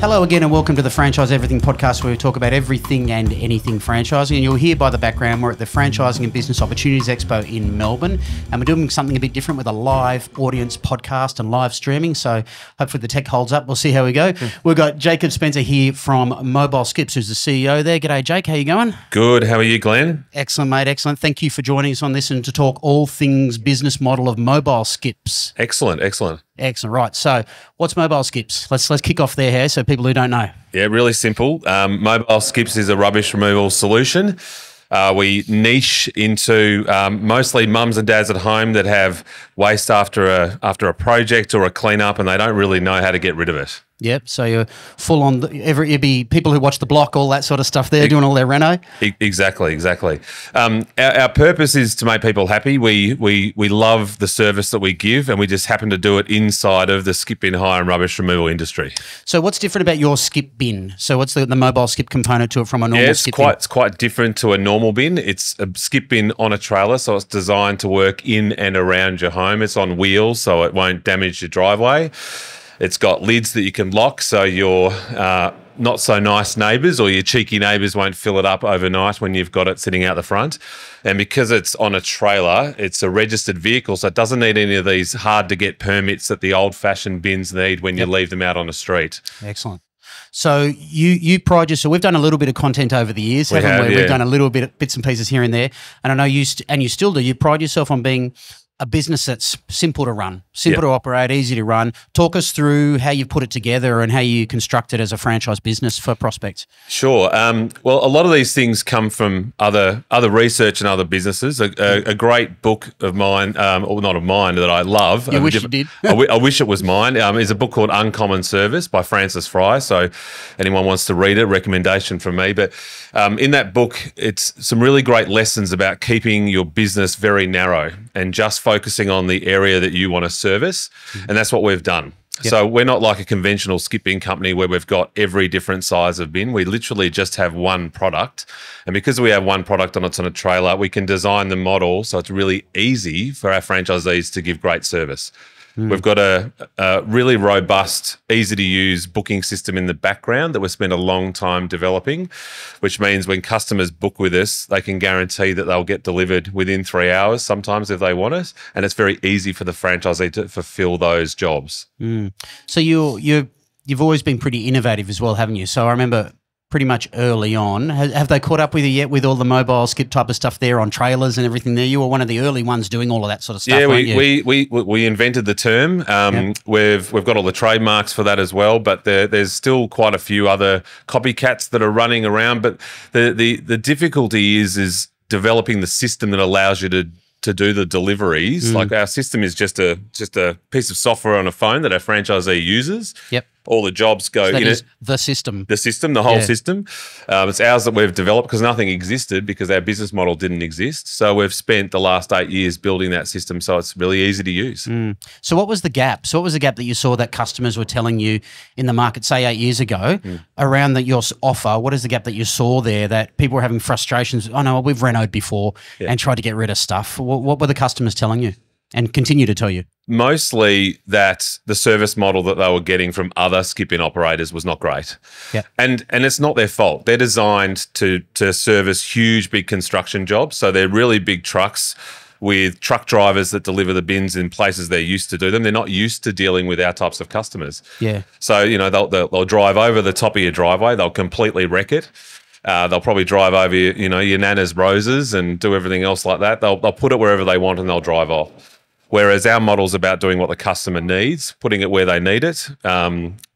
Hello again and welcome to the Franchise Everything podcast, where we talk about everything and anything franchising. And you'll hear by the background, we're at the Franchising and Business Opportunities Expo in Melbourne, and we're doing something a bit different with a live audience podcast and live streaming. So hopefully the tech holds up. We'll see how we go. We've got Jacob Spencer here from Mobile Skips, who's the CEO there. G'day, Jake. How you going? Good. How are you, Glenn? Excellent, mate. Excellent. Thank you for joining us on this and to talk all things business model of Mobile Skips. Excellent. Excellent. Right. So what's Mobile Skips? Let's kick off there here so people who don't know. Yeah, really simple. Mobile Skips is a rubbish removal solution. We niche into mostly mums and dads at home that have waste after a project or a cleanup, and they don't really know how to get rid of it. Yep. So you're full on. It'd be people who watch The Block, all that sort of stuff. They're doing all their reno. Exactly. Our purpose is to make people happy. We love the service that we give, and we just happen to do it inside of the skip bin hire and rubbish removal industry. So what's different about your skip bin? So what's the mobile skip component to it from a normal skip bin? It's quite different to a normal bin. It's a skip bin on a trailer, so it's designed to work in and around your home. It's on wheels, so it won't damage your driveway. It's got lids that you can lock, so your not so nice neighbours or your cheeky neighbours won't fill it up overnight when you've got it sitting out the front. And because it's on a trailer, it's a registered vehicle, so it doesn't need any of these hard-to-get permits that the old-fashioned bins need when you leave them out on the street. Excellent. So you pride yourself. We've done a little bit of content over the years, haven't we? Yeah. We've done a little bit of bits and pieces here and there, and I know you still do. You pride yourself on being a business that's simple to run, simple to operate, easy to run. Talk us through how you put it together and how you construct it as a franchise business for prospects. Sure. Well, a lot of these things come from other research and other businesses. A great book of mine, or not of mine, that I love. You wish you did. I wish it was mine. Is a book called Uncommon Service by Francis Fry. So anyone wants to read it, recommendation from me. But in that book, it's some really great lessons about keeping your business very narrow and just focusing on the area that you want to service. And that's what we've done. Yep. So we're not like a conventional skip bin company where we've got every different size of bin. We literally just have one product. And because we have one product and it's on a trailer, we can design the model so it's really easy for our franchisees to give great service. We've got a really robust, easy-to-use booking system in the background that we've spent a long time developing, which means when customers book with us, they can guarantee that they'll get delivered within 3 hours, sometimes if they want it, and it's very easy for the franchisee to fulfill those jobs. So you've always been pretty innovative as well, haven't you? So I remember pretty much early on. Have they caught up with you yet with all the mobile skip type of stuff there on trailers and everything there? You were one of the early ones doing all of that sort of stuff, weren't you? We invented the term. We've got all the trademarks for that as well, but there's still quite a few other copycats that are running around. But the difficulty is developing the system that allows you to do the deliveries. Like our system is just a piece of software on a phone that our franchisee uses. Yep. All the jobs go in it. The system. The whole system. It's ours that we've developed because nothing existed because our business model didn't exist. So we've spent the last 8 years building that system so it's really easy to use. So what was the gap? So what was the gap that you saw that customers were telling you in the market, say 8 years ago, around your offer? What is the gap that you saw there that people were having frustrations? Oh, no, we've renoed before and tried to get rid of stuff. What were the customers telling you and continue to tell you? Mostly that the service model that they were getting from other skip-in operators was not great. Yeah. And it's not their fault. They're designed to service huge, big construction jobs. So they're really big trucks with truck drivers that deliver the bins in places they're used to do them. They're not used to dealing with our types of customers. Yeah. So, they'll drive over the top of your driveway. They'll completely wreck it. They'll probably drive over your nana's roses and do everything else like that. They'll put it wherever they want and they'll drive off. Whereas our model's about doing what the customer needs, putting it where they need it,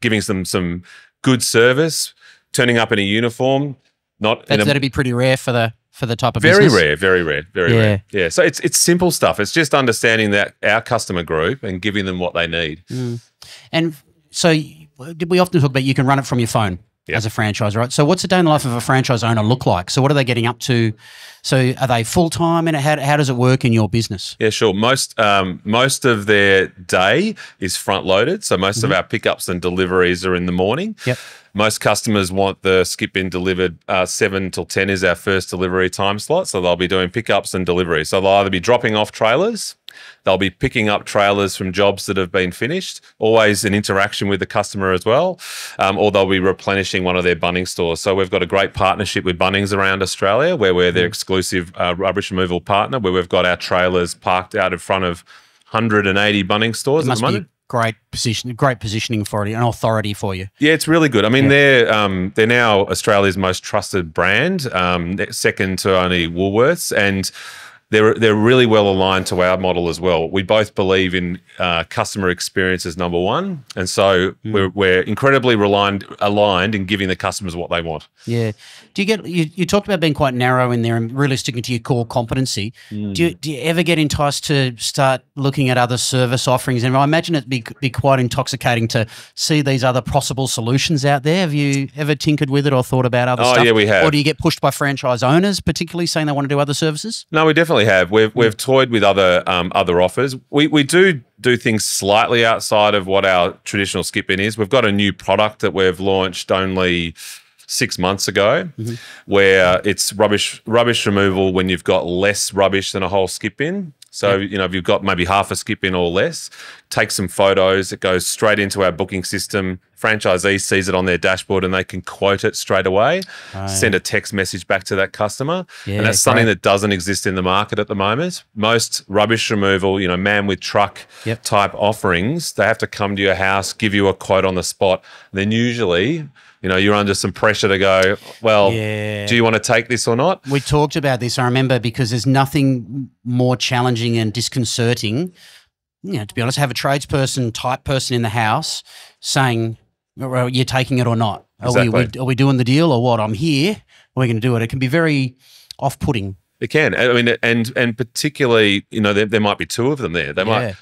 giving them some good service, turning up in a uniform. That'd be pretty rare for the type of very business. Very rare. Yeah. So it's simple stuff. It's just understanding that our customer group and giving them what they need. And so we often talk about you can run it from your phone. As a franchise, right? So what's a day in the life of a franchise owner look like? So what are they getting up to? So are they full-time and how does it work in your business? Yeah, sure. Most of their day is front-loaded. So most of our pickups and deliveries are in the morning. Yep. Most customers want the skip bin delivered 7 till 10 is our first delivery time slot. So they'll be doing pickups and deliveries. So they'll either be dropping off trailers They'll be picking up trailers from jobs that have been finished, always an interaction with the customer as well, or they'll be replenishing one of their Bunnings stores. So we've got a great partnership with Bunnings around Australia where we're their exclusive rubbish removal partner, where we've got our trailers parked out in front of 180 Bunnings stores at the moment. Great positioning for it, an authority for you. Yeah, it's really good. I mean, they're now Australia's most trusted brand, second to only Woolworths, and they're really well aligned to our model as well. We both believe in customer experience as number one, and so we're incredibly aligned in giving the customers what they want. Yeah. Do you get you talked about being quite narrow in there and really sticking to your core competency? Do you ever get enticed to start looking at other service offerings? And I imagine it'd be quite intoxicating to see these other possible solutions out there. Have you ever tinkered with it or thought about other stuff? Oh yeah, we have. Or do you get pushed by franchise owners, particularly saying they want to do other services? No, we definitely have. We've toyed with other offers. We do things slightly outside of what our traditional skip bin is. We've got a new product that we've launched only 6 months ago, where it's rubbish removal when you've got less rubbish than a whole skip bin. So, you know, if you've got maybe half a skip bin or less, take some photos, it goes straight into our booking system. Franchisee sees it on their dashboard and they can quote it straight away, send a text message back to that customer. And that's something that doesn't exist in the market at the moment. Most rubbish removal, you know, man with truck type offerings, they have to come to your house, give you a quote on the spot. Then usually, you know, you're under some pressure to go, well, do you want to take this or not? We talked about this, I remember, because there's nothing more challenging and disconcerting, you know, to be honest, have a tradesperson type person in the house saying, well, you're taking it or not. Exactly. Are we doing the deal or what? I'm here. We're going to do it. It can be very off-putting. It can. I mean, and particularly, you know, there might be two of them there.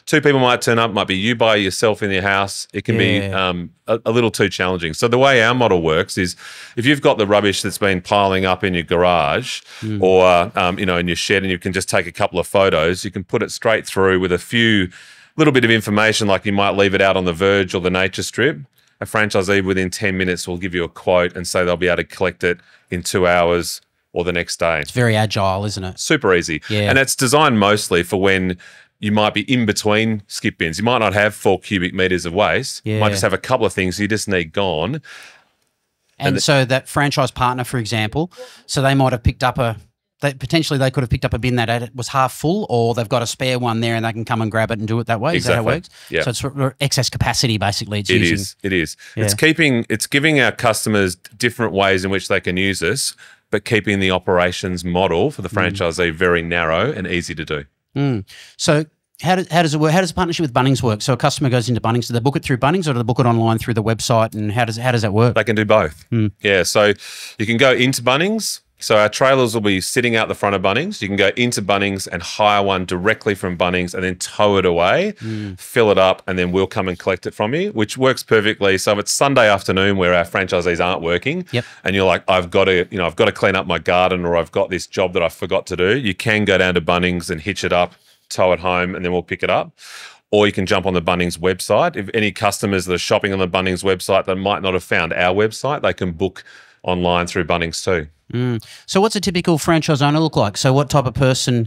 Two people might turn up, might be you by yourself in your house. It can be a little too challenging. So the way our model works is if you've got the rubbish that's been piling up in your garage or, you know, in your shed, and you can just take a couple of photos, you can put it straight through with a little bit of information, like you might leave it out on the verge or the nature strip. A franchisee within 10 minutes will give you a quote and say they'll be able to collect it in 2 hours or the next day. It's very agile, isn't it? Super easy. Yeah. And it's designed mostly for when you might be in between skip bins. You might not have 4 cubic meters of waste. You might just have a couple of things you just need gone. And so that franchise partner, for example, so they might have picked up potentially they could have picked up a bin that was half full, or they've got a spare one there and they can come and grab it and do it that way. Exactly. Is that how it works? Yeah. So it's excess capacity, basically. It is. Yeah. It's giving our customers different ways in which they can use this, but keeping the operations model for the franchisee very narrow and easy to do. So how does it work? How does the partnership with Bunnings work? So a customer goes into Bunnings. Do they book it through Bunnings or do they book it online through the website? And how does that work? They can do both. Yeah, so you can go into Bunnings. So our trailers will be sitting out the front of Bunnings. You can go into Bunnings and hire one directly from Bunnings and then tow it away, fill it up, and then we'll come and collect it from you, which works perfectly. So if it's Sunday afternoon where our franchisees aren't working and you're like, I've got to clean up my garden, or I've got this job that I forgot to do, you can go down to Bunnings and hitch it up, tow it home, and then we'll pick it up. Or you can jump on the Bunnings website. If any customers that are shopping on the Bunnings website that might not have found our website, they can book online through Bunnings too. So what's a typical franchise owner look like? So what type of person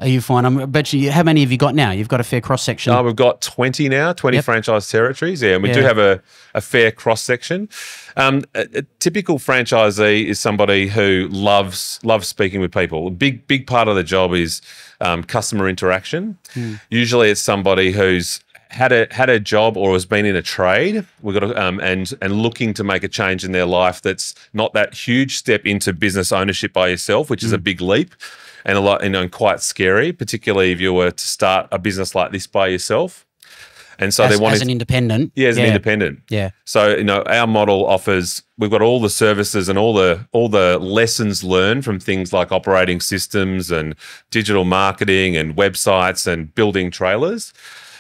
are you finding? I bet you, how many have you got now? You've got a fair cross-section. We've got 20 now, 20 franchise territories. Yeah, and we do have a fair cross-section. A typical franchisee is somebody who loves speaking with people. A big part of the job is customer interaction. Usually it's somebody who's had a job or has been in a trade. We've got and looking to make a change in their life. That's not that huge step into business ownership by yourself, which is a big leap and a lot, and quite scary, particularly if you were to start a business like this by yourself. And so as an independent. Yeah, as an independent. Yeah. So, our model offers, we've got all the services and all the lessons learned from things like operating systems and digital marketing and websites and building trailers.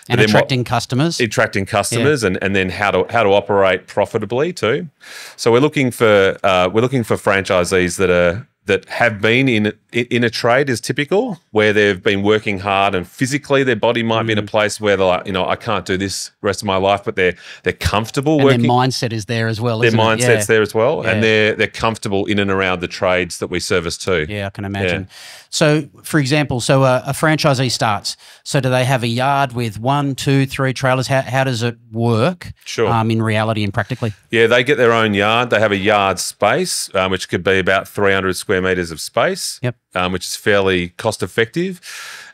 And attracting customers. Attracting customers and then how to operate profitably too. So we're looking for franchisees that are that have been in a trade is typical, where they've been working hard and physically their body might be in a place where they're like, I can't do this the rest of my life, but they're comfortable and working. Their mindset is there as well. Their isn't it? mindset's there as well, Yeah. and they're comfortable in and around the trades that we service too. Yeah, I can imagine. So, for example, a franchisee starts. So, do they have a yard with 1, 2, 3 trailers? How does it work? Sure. In reality and practically. Yeah, they get their own yard. They have a yard space, which could be about 300 square meters of space. Yep. Which is fairly cost effective.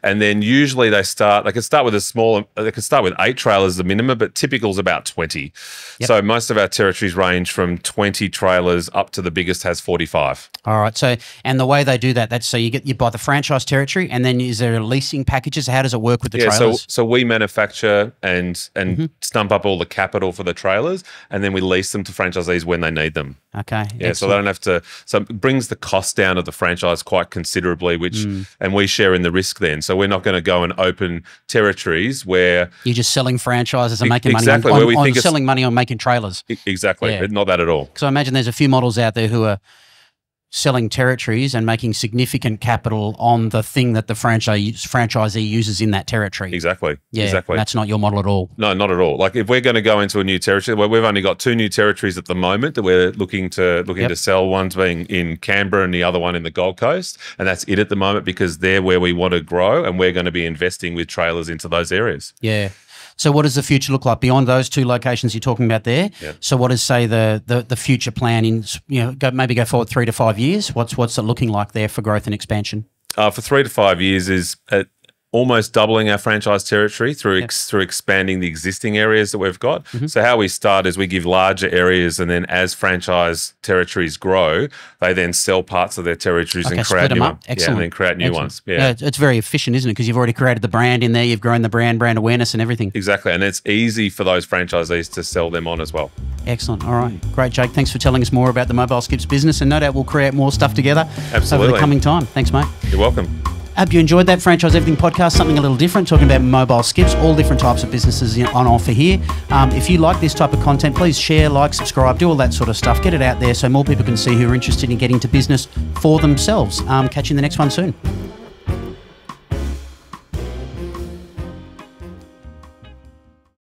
And then usually they can start with 8 trailers as a minimum, but typical is about 20. Yep. So most of our territories range from 20 trailers up to the biggest has 45. All right. So, and the way they do that, that's so you buy the franchise territory, and then is there leasing packages? How does it work with the trailers? So we manufacture and stump up all the capital for the trailers, and then we lease them to franchisees when they need them. Okay. Yeah, excellent. So they don't have to. So it brings the cost down of the franchise quite considerably, and we share in the risk then. So we're not going to go and open territories where you're just selling franchises and making money on selling money on making trailers. Exactly. Yeah. Not that at all. Because I imagine there's a few models out there who are selling territories and making significant capital on the thing that the franchisee uses in that territory. Exactly. Yeah, exactly. That's not your model at all. No, not at all. Like if we're going to go into a new territory, we've only got 2 new territories at the moment that we're looking to sell. One's being in Canberra and the other one in the Gold Coast, and that's it at the moment because they're where we want to grow, and we're going to be investing with trailers into those areas. Yeah. So what does the future look like beyond those 2 locations you're talking about there? Yep. So what is, say, the future plan in, go forward 3 to 5 years? What's it looking like there for growth and expansion? For 3 to 5 years is almost doubling our franchise territory through expanding the existing areas that we've got. So how we start is we give larger areas, and then as franchise territories grow, they then sell parts of their territories and create new ones. Excellent. And then create new ones. Yeah. It's very efficient, isn't it? Because you've already created the brand in there, you've grown the brand awareness and everything. Exactly, and it's easy for those franchisees to sell them on as well. Excellent. All right. Great, Jake. Thanks for telling us more about the Mobile Skips business, and no doubt we'll create more stuff together over the coming time. Thanks, mate. You're welcome. Hope you enjoyed that Franchise Everything podcast, something a little different, talking about mobile skips, all different types of businesses on offer here. If you like this type of content, please share, like, subscribe, do all that sort of stuff. Get it out there so more people can see who are interested in getting to business for themselves. Catch you in the next one soon.